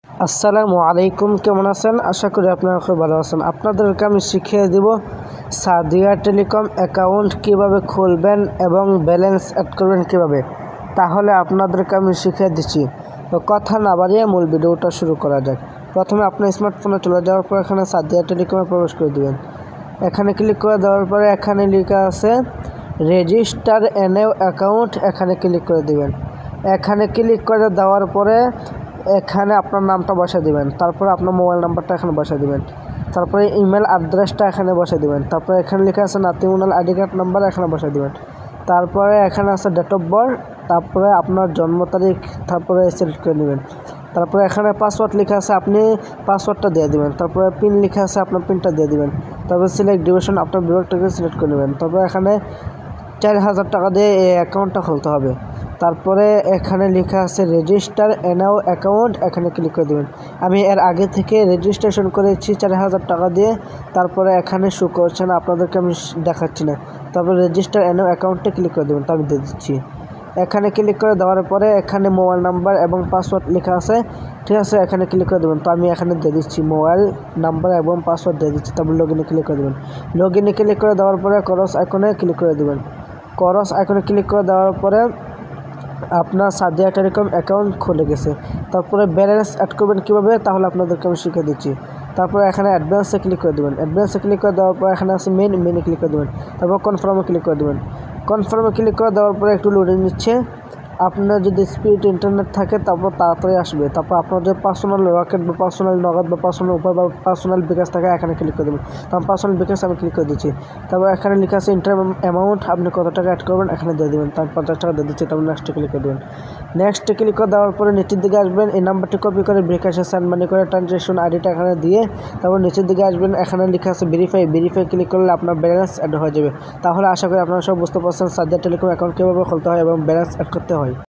আসসালামু আলাইকুম, কেমন আছেন? আশা করি আপনারা খুব ভালো আছেন। আপনাদেরকে আমি শিখিয়ে দিব সাদিয়া টেলিকম অ্যাকাউন্ট কিভাবে খুলবেন এবং ব্যালেন্স অ্যাড করবেন কিভাবে। তাহলে আপনাদেরকে আমি শিখিয়ে দিচ্ছি। তো কথা না বাড়িয়ে মূল ভিডিওটা শুরু করা যাক। প্রথমে আপনার স্মার্টফোনে চলে যাওয়ার পর এখানে সাদিয়া টেলিকমে প্রবেশ করে দেবেন। এখানে ক্লিক করে দেওয়ার পরে এখানে লেখা আছে রেজিস্টার এ নিউ অ্যাকাউন্ট, এখানে ক্লিক করে দেবেন। এখানে ক্লিক করে দেওয়ার পরে এখানে আপনার নামটা বসিয়ে দিবেন, তারপরে আপনার মোবাইল নাম্বারটা এখানে বসিয়ে দিবেন, তারপরে ইমেল অ্যাড্রেসটা এখানে বসিয়ে দিবেন, তারপরে এখানে লেখা আছে নাতিমুনাল আইডি কার্ড নাম্বার এখানে বসিয়ে দিবেন, তারপরে এখানে আছে ডেট অফ বার্থ, তারপরে আপনার জন্ম তারিখ, তারপরে সিলেক্ট করে নেবেন। তারপরে এখানে পাসওয়ার্ড লেখা আছে, আপনি পাসওয়ার্ডটা দিয়ে দিবেন। তারপরে পিন লেখা আছে, আপনার পিনটা দিয়ে দিবেন। তারপরে সিলেক্ট ডিউরেশন, আপনার বিভাগটাকে সিলেক্ট করে নেবেন। তারপরে এখানে 4000 টাকা দিয়ে এই অ্যাকাউন্টটা খুলতে হবে। তারপরে এখানে লেখা আছে রেজিস্টার এ নিউ অ্যাকাউন্ট, এখানে ক্লিক করে দেবেন। আমি এর আগে থেকে রেজিস্ট্রেশন করেছি 4000 টাকা দিয়ে, তারপরে এখানে শো করছে না, আপনাদেরকে আমি দেখাচ্ছি না। তারপরে রেজিস্টার এ নিউ অ্যাকাউন্টে ক্লিক করে দেবেন, তো আমি দিয়ে দিচ্ছি। এখানে ক্লিক করে দেওয়ার পরে এখানে মোবাইল নাম্বার এবং পাসওয়ার্ড লেখা আছে, ঠিক আছে, এখানে ক্লিক করে দেবেন। তো আমি এখানে দিয়ে দিচ্ছি মোবাইল নাম্বার এবং পাসওয়ার্ড দিয়ে দিচ্ছি। তারপর লগইনে ক্লিক করে দেবেন। লগইনে ক্লিক করে দেওয়ার পরে ক্রস আইকনে ক্লিক করে দেবেন। ক্রস আইকনে ক্লিক করে দেওয়ার পরে আপনার সাদিয়া টেলিকম অ্যাকাউন্ট খুলে গেছে। তারপরে ব্যালেন্স অ্যাড করবেন কীভাবে, তাহলে আপনাদেরকে আমি শিখিয়ে দিচ্ছি। তারপরে এখানে অ্যাডভান্সে ক্লিক করে দেবেন। অ্যাডভান্সে ক্লিক করে দেওয়ার পর এখানে আছে মেনে ক্লিক করে দেবেন। তারপর কনফার্মে ক্লিক করে দেবেন। কনফার্মে ক্লিক করে দেওয়ার পরে একটু লোডিং নিচ্ছে। আপনার যদি স্পিড ইন্টারনেট থাকে তারপর তাড়াতাড়ি আসবে। তারপর আপনার যে পার্সোনাল রকেট বা পার্সোনাল নগদ বা পার্সোনাল উপায় বা পার্সোনাল বিকাশ থাকে এখানে ক্লিক করে দেবেন। তারপর পার্সোনাল বিকাশ আমি ক্লিক করে দিচ্ছি। তারপর এখানে লেখা আছে ইন্টার অ্যামাউন্ট, আপনি কত টাকা অ্যাড করবেন এখানে দিয়ে দেবেন। তারপর 50 টাকা দিয়ে দিচ্ছি। তারপর নেক্সটে ক্লিক করে দেবেন। নেক্সটে ক্লিক করে দেওয়ার পরে নিচের দিকে আসবেন, এই নাম্বারটি কপি করে বিকাশে সেন্ড মানি করে ট্রানজ্যাকশন আইডিটা এখানে দিয়ে তারপর নিচের দিকে আসবেন, এখানে লেখা আছে ভেরিফাই ক্লিক করলে আপনার ব্যালেন্স অ্যাড হয়ে যাবে। তাহলে আশা করি আপনারা সব বুঝতে পারছেন সাদিয়া টেলিকম অ্যাকাউন্ট কীভাবে খুলতে হয় এবং ব্যালেন্স অ্যাড করতে হয়।